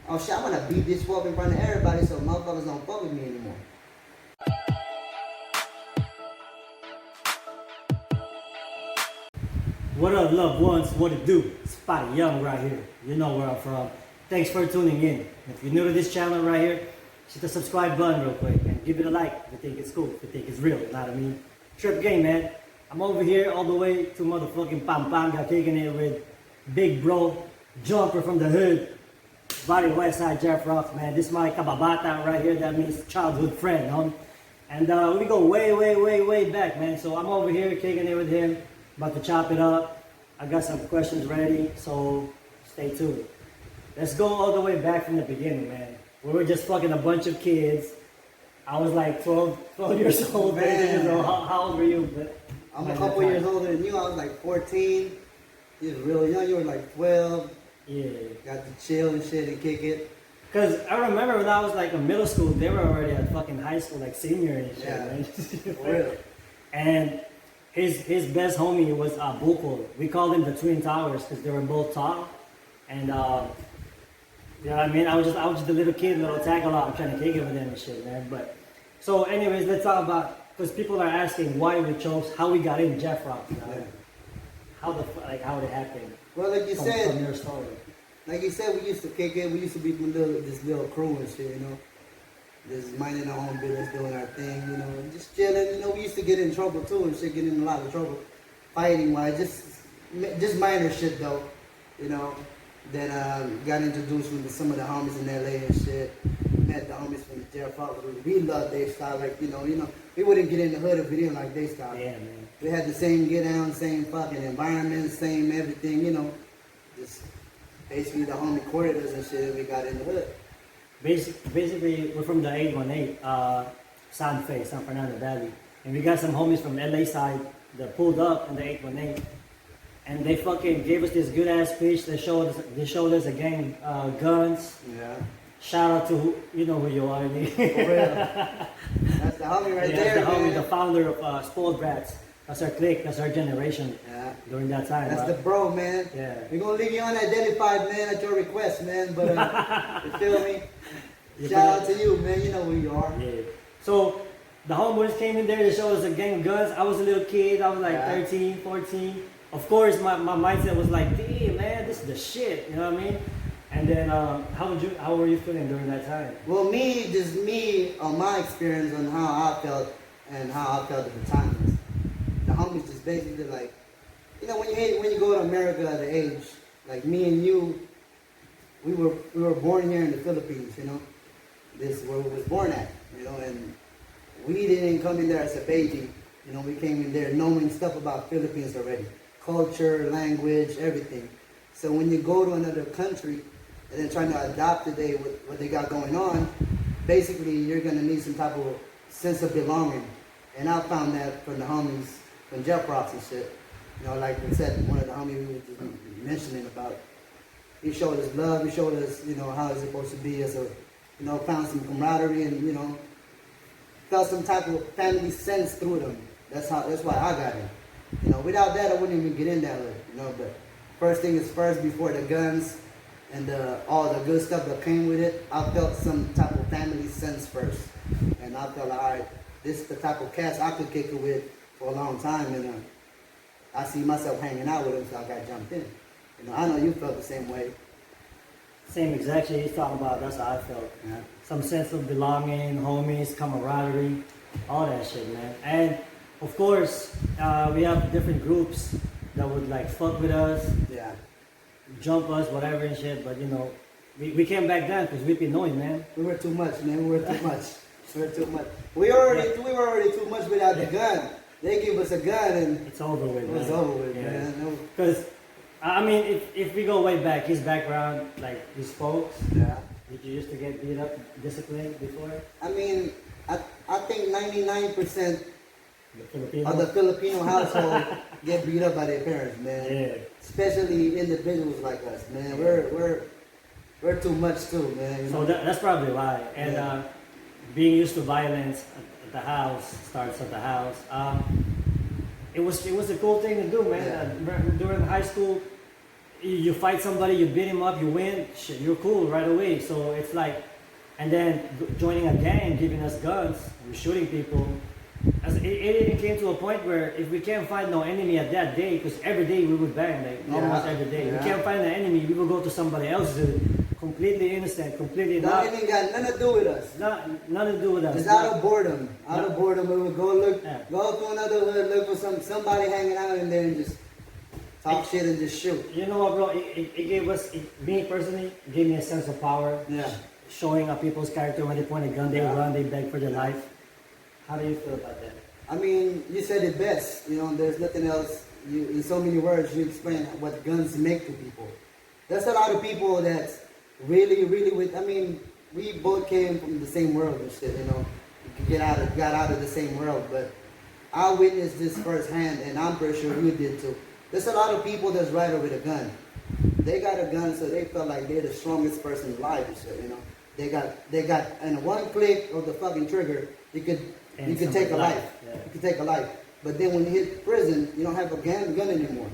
Oh shit, I'm gonna beat this fuck in front of everybody so motherfuckers don't fuck with me anymore. What up, loved ones? What it do? Spotty Young right here. You know where I'm from. Thanks for tuning in. If you're new to this channel right here, hit the subscribe button real quick and give it a like if you think it's cool, if you think it's real. You know what I mean? Trip game, man. I'm over here all the way to motherfucking Pampanga, kicking it with big bro, jumper from the hood, Varrio Westside Jefrox, man. This is my kababata right here. That means childhood friend, homie. And we go way back, man. So I'm over here kicking it with him, about to chop it up. I got some questions ready, so stay tuned. Let's go all the way back from the beginning, man. We were just fucking a bunch of kids. I was like 12 years old, 13 years old. How old were you? I'm a couple years older than you. I was like 14. You was real young. You were like 12. Yeah. Got to chill and shit and kick it. Cause I remember when I was like in middle school, they were already at fucking high school, like senior and shit, Yeah. man. For real. And his best homie was Buko. We called him the Twin Towers because they were both tall. And you know what I mean? I was just a little kid, little tackle out, trying to kick it with him and shit, man. But so anyways, let's talk about, because people are asking why we chose, how we got in Jefrox, you know? Yeah. How it happened. Well, like you from said, your story. like you said, we used to kick it. We used to be this little crew and shit, you know. Just minding our own business, doing our thing, you know, just chilling. You know, we used to get in trouble too and shit, get in a lot of trouble, fighting wise. Just minor shit though, you know. Then got introduced with some of the homies in LA and shit. Met the homies from the Jefrox. We loved their style, like you know. We wouldn't get in the hood if we didn't like their style. Yeah, man. We had the same get down, same fucking environment, same everything, you know. Just basically the homie courted us and shit, and we got in the hood. Basically, we're from the 818, San Fernando Valley. And we got some homies from LA side that pulled up in the 818. And they fucking gave us this good ass speech. They showed us again guns. Yeah. Shout out to you know who you are. For real. That's the homie right there, That's the homie, man. the founder of Spoiled Brats. That's our clique, that's our generation. Yeah. During that time. That's right? the bro, man. Yeah. We're gonna leave you unidentified, man, at your request, man. But you feel me? You Shout out feel to you, man. You know who you are. Yeah. So the homeboys came in there to show us a gang of guns. I was a little kid. I was like 13, 14. Of course, my mindset was like, damn, man, this is the shit. You know what I mean? And then, how were you feeling during that time? Well, me, on my experience on how I felt and how I felt at the time is, the homies just basically like, you know, when you go to America at the age, like me and you, we were born here in the Philippines, you know. This is where we was born at, you know, and we didn't come in there as a baby, you know, we came in there knowing stuff about Philippines already. Culture, language, everything. So when you go to another country and then trying to adopt today what they got going on, basically you're gonna need some type of sense of belonging. And I found that from the homies from Jefrox and shit. You know, like we said, one of the homies we were just mentioning about, he showed us love, he showed us, you know, how it's supposed to be as a, you know, found some camaraderie and, you know, felt some type of family sense through them. That's why I got in. You know, without that, I wouldn't even get in that way, you know, but first thing is first, before the guns and all the good stuff that came with it, I felt some type of family sense first. And I felt like, all right, this is the type of cats I could kick it with for a long time, and I see myself hanging out with them, so I got jumped in. You know, I know you felt the same way. Same exact shit he's talking about. That's how I felt. Yeah. Some sense of belonging, homies, camaraderie, all that shit, man. And of course, we have different groups that would like fuck with us, Yeah. jump us, whatever and shit. But you know, we came back down because we been knowing, man. We were too much, man. We were too much. We were too much. We were already too much without the gun. They give us a gun and It's over with. it was man. over with, Yeah. man. No. Because I mean, if we go way back, his background, like his folks, Yeah. did you used to get beat up, disciplined before? I mean, I think 99% The Filipino. of the Filipino household get beat up by their parents, man. Yeah. Especially individuals like us, man. We're too much too, man. You So know? that's probably why. And Yeah. being used to violence at the house starts at the house. It was a cool thing to do, man. Yeah. During high school, you fight somebody, you beat him up, you win, shit, you're cool right away. So it's like, and then joining a gang, giving us guns, we're shooting people. As it even came to a point where if we can't find no enemy at that day, because every day we would bang, like almost every day. We can't find an enemy, we will go to somebody else, completely innocent, completely not. It ain't got nothing to do with us. Nothing to do with us. It's out of boredom. Out of boredom, we would go go to another hood, look for somebody hanging out in there and just talk shit and just shoot. You know what, bro? It gave us, me personally, it gave me a sense of power. Yeah. Showing up people's character when they point a gun, they run, they beg for their life. How do you feel about that? I mean, you said it best. You know, there's nothing else. In so many words, you explain what guns make to people. There's a lot of people that's really, I mean, we both came from the same world and shit, you know. You got out of the same world, but I witnessed this firsthand, and I'm pretty sure you did too. There's a lot of people that's riding with a gun. They got a gun, so they felt like they're the strongest person alive and shit, you know. They got, and one click of the fucking trigger, you could take a life. Yeah. You could take a life. But then when you hit prison, you don't have a gun anymore.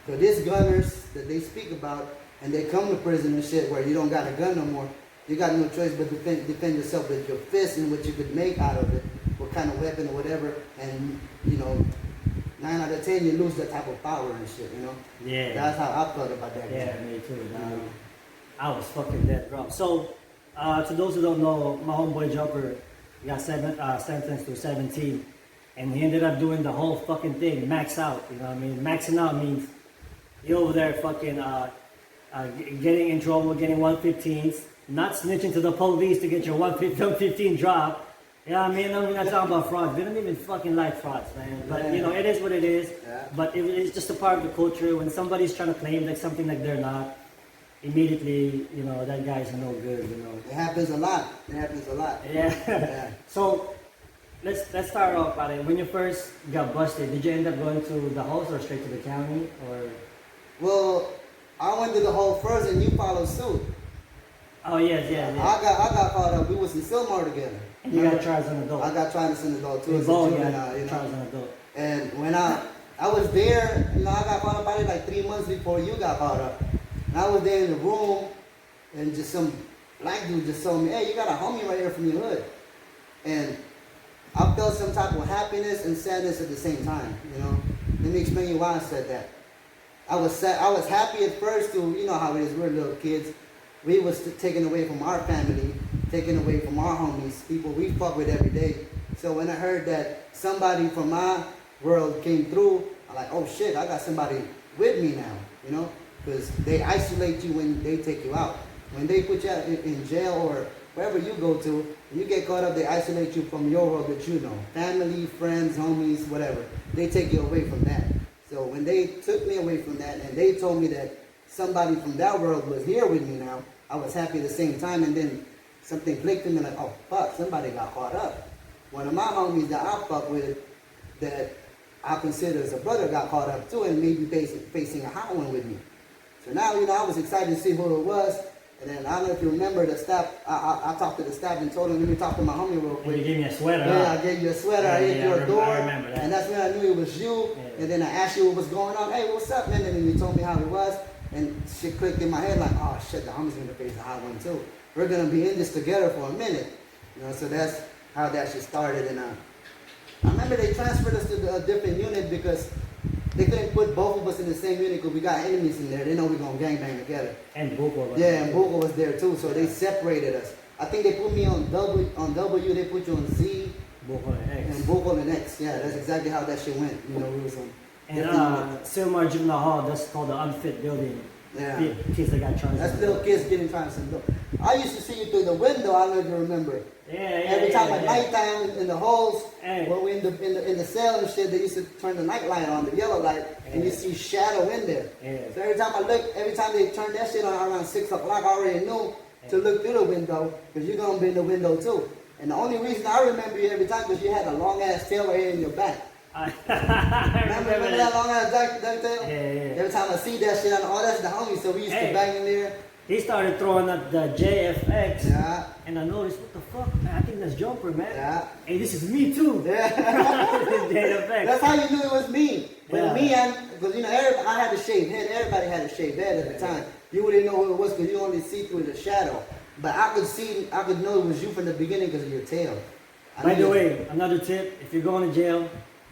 So these gunners that they speak about, and they come to prison and shit where you don't got a gun no more, you got no choice but defend yourself with your fist and what you could make out of it, what kind of weapon or whatever, and you know, 9 out of 10 you lose that type of power and shit, you know? Yeah. That's how I felt about that. Yeah, me too. I was fucking dead, bro. So, to those who don't know, my homeboy Jumper got sentenced to 17, and he ended up doing the whole fucking thing, max out. You know what I mean? Maxing out means you over there fucking getting in trouble, getting 115s, not snitching to the police to get your 115 drop. Yeah, I mean, we're not talking about frauds. We don't even fucking like frauds, man. But, you know, it is what it is. Yeah. But it's just a part of the culture. When somebody's trying to claim like something like they're not, immediately, you know, that guy's no good, you know. It happens a lot. Yeah. So, let's start off at it. When you first got busted, did you end up going to the house or straight to the county, or? Well, I went to the hole first, and you followed suit. Oh yes. I got caught up. We was in Silmar together. And you got tried as an adult. I got tried as an adult too. As a juvenile, you know. Tried as an adult. And when I was there, you know, I got caught up probably like 3 months before you got caught up. And I was there in the room, and just some black dude just told me, "Hey, you got a homie right here from your hood." And I felt some type of happiness and sadness at the same time, you know. Let me explain you why I said that. I was happy at first to, you know how it is, we're little kids. We was taken away from our family, taken away from our homies, people we fuck with every day. So when I heard that somebody from my world came through, I'm like, oh shit, I got somebody with me now, you know? Because they isolate you when they take you out. When they put you out in jail or wherever you go to, and you get caught up, they isolate you from your world that you know. Family, friends, homies, whatever. They take you away from that. So when they took me away from that and they told me that somebody from that world was here with me now, I was happy at the same time, and then something clicked in me like, oh fuck, somebody got caught up. One of my homies that I fuck with, that I consider as a brother, got caught up too, and maybe facing a hot one with me. So now, you know, I was excited to see who it was, and then I don't know if you remember the staff, I talked to the staff and told him, let me talk to my homie real quick. You gave me a sweater. Yeah, I gave you a sweater, I hit your door, I remember that. and that's when I knew it was you, and then I asked you what was going on. Hey, what's up, man? And then you told me how it was. And shit clicked in my head like, oh shit, the homie's gonna face a hot one too. We're gonna be in this together for a minute. You know, so that's how that shit started. And I remember they transferred us to a different unit because they couldn't put both of us in the same unit because we got enemies in there. They know we're gonna gangbang together. And Buko was there. And Buko was there too, so they separated us. I think they put me on W, they put you on Z. Buko and X. And Buko and X, yeah, that's exactly how that shit went. You know, we was on. And Silmar Juvenile Hall, that's called the unfit building. Yeah. Kids that got charged. That's little kids getting charged. I used to see you through the window. I don't know if you remember. Every time at nighttime in the halls, when we in the cell and shit, they used to turn the night light on, the yellow light, and you see shadow in there. So every time they turned that shit on around 6 o'clock, I already knew to look through the window because you're gonna be in the window too. And the only reason I remember you every time because you had a long ass tail right here in your back. Remember that long ass duck tail? Yeah. Every time I see that shit, I know, oh, that's the homie. So we used to bang in there. he started throwing up the JFX. Yeah. And I noticed, what the fuck? Man, I think that's Jumper, man. Yeah. Hey, this is me too. Yeah. JFX. That's how you knew it was me. But Yeah. me, because you know, I had a shaved head. Everybody had a shaved head at the time. You wouldn't know who it was because you only see through the shadow. But I could know it was you from the beginning because of your tail. By the way, another tip: if you're going to jail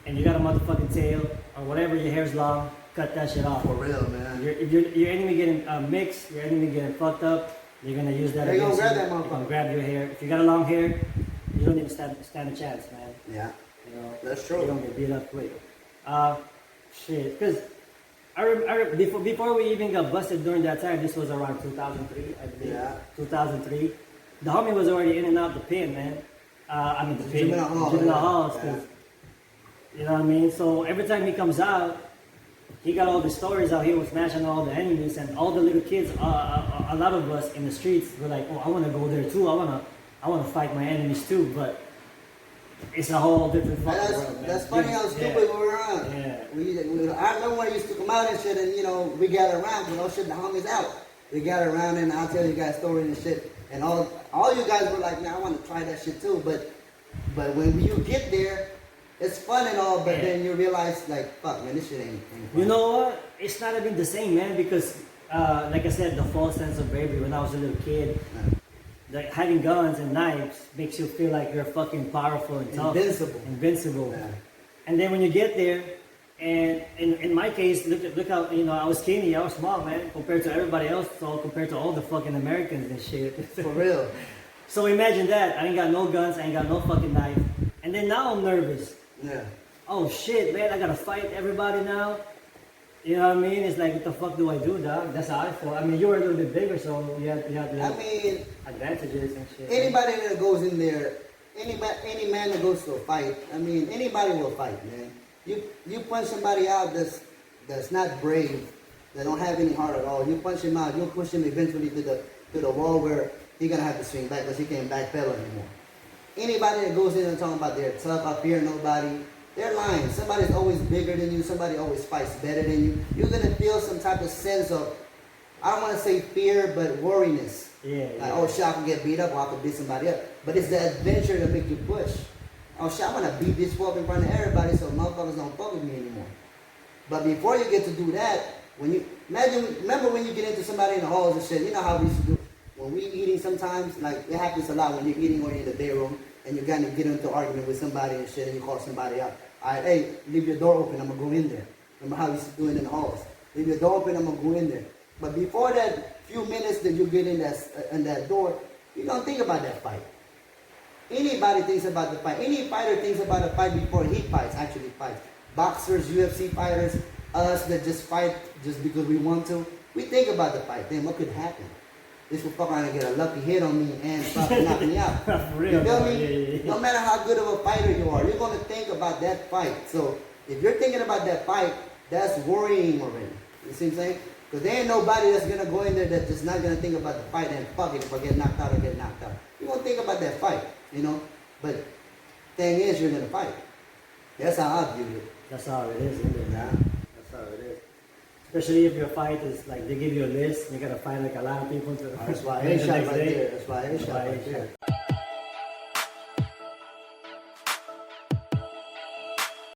and you got a motherfucking tail or whatever, your hair's long, cut that shit off. For real, man. If your enemy getting mixed, your enemy getting fucked up, you're gonna use that. They're gonna against grab you. that They're motherfucker. gonna grab your hair. If you got a long hair, you don't even stand a chance, man. Yeah. You know, That's true. You're gonna get beat up quick. Shit, because before we even got busted during that time, this was around 2003, I believe. Yeah. 2003. The homie was already in and out the pen, man. I mean the pen, Juvenile halls, yeah. 'cause, you know what I mean. So every time he comes out, he got all the stories out here with smashing all the enemies and all the little kids. A lot of us in the streets were like, oh, I want to go there too. I wanna fight my enemies too, but. It's a whole different fucking world, man. That's funny how stupid we were on. Yeah. I remember when I used to come out and shit, and you know, we gather around, you know, shit, the homies out. We gather around and I'll tell you guys stories and shit. And all you guys were like, man, I want to try that shit too. But when you get there, it's fun and all, but then you realize, like, fuck, man, this shit ain't fun. You know what? It's not even the same, man, because, like I said, the false sense of bravery when I was a little kid. Like having guns and knives makes you feel like you're fucking powerful and tough. Invincible. Yeah. And then when you get there, and in my case, look how, you know, I was skinny, I was small, man, compared to everybody else, so compared to all the fucking Americans and shit. For real. So imagine that. I ain't got no guns, I ain't got no fucking knife. And then now I'm nervous. Yeah. Oh shit, man, I gotta fight everybody now. You know what I mean? It's like, what the fuck do I do, dog? That's how I feel. I mean, you were a little bit bigger, so you had advantages and shit. Anybody that goes in there, any man that goes to a fight, I mean, anybody will fight, man. You punch somebody out that's not brave, that don't have any heart at all. You punch him out, you'll push him eventually to the wall where he's gonna have to swing back because he can't backpedal anymore. Anybody that goes in and talking about they're tough, I fear nobody, they're lying. Somebody's always bigger than you. Somebody always fights better than you. You're going to feel some type of sense of, I don't want to say fear, but worriness. Like, oh shit, I can get beat up or I can beat somebody up. But it's the adventure that make you push. Oh shit, I'm going to beat this fuck in front of everybody so motherfuckers don't fuck with me anymore. But before you get to do that, remember when you get into somebody in the halls and shit, you know how we used to do, when we eating sometimes, like it happens a lot when you're eating or you're in the bedroom, and you're going to get into an argument with somebody and shit, and you call somebody out. All right, hey, leave your door open, I'm going to go in there. Remember how we used to do it in the halls. Leave your door open, I'm going to go in there. But before that few minutes that you get in that door, you don't think about that fight. Anybody thinks about the fight. Any fighter thinks about a fight before he actually fights. Boxers, UFC fighters, us that just fight just because we want to. We think about the fight. Then what could happen? This will fuck around and get a lucky hit on me and fucking knock me out. You feel me? Yeah. No matter how good of a fighter you are, you're going to think about that fight. So if you're thinking about that fight, that's worrying already. You see what I'm saying? Because there ain't nobody that's going to go in there that's just not going to think about the fight and fuck it if I get knocked out or get knocked out. You're going to think about that fight, you know? But thing is, you're going to fight. That's how I view it. That's how it is, isn't it? Nah. That's how it is. Especially if your fight is like they give you a list, you gotta fight like a lot of people to. That's why I shot right there. That's why I shot right there.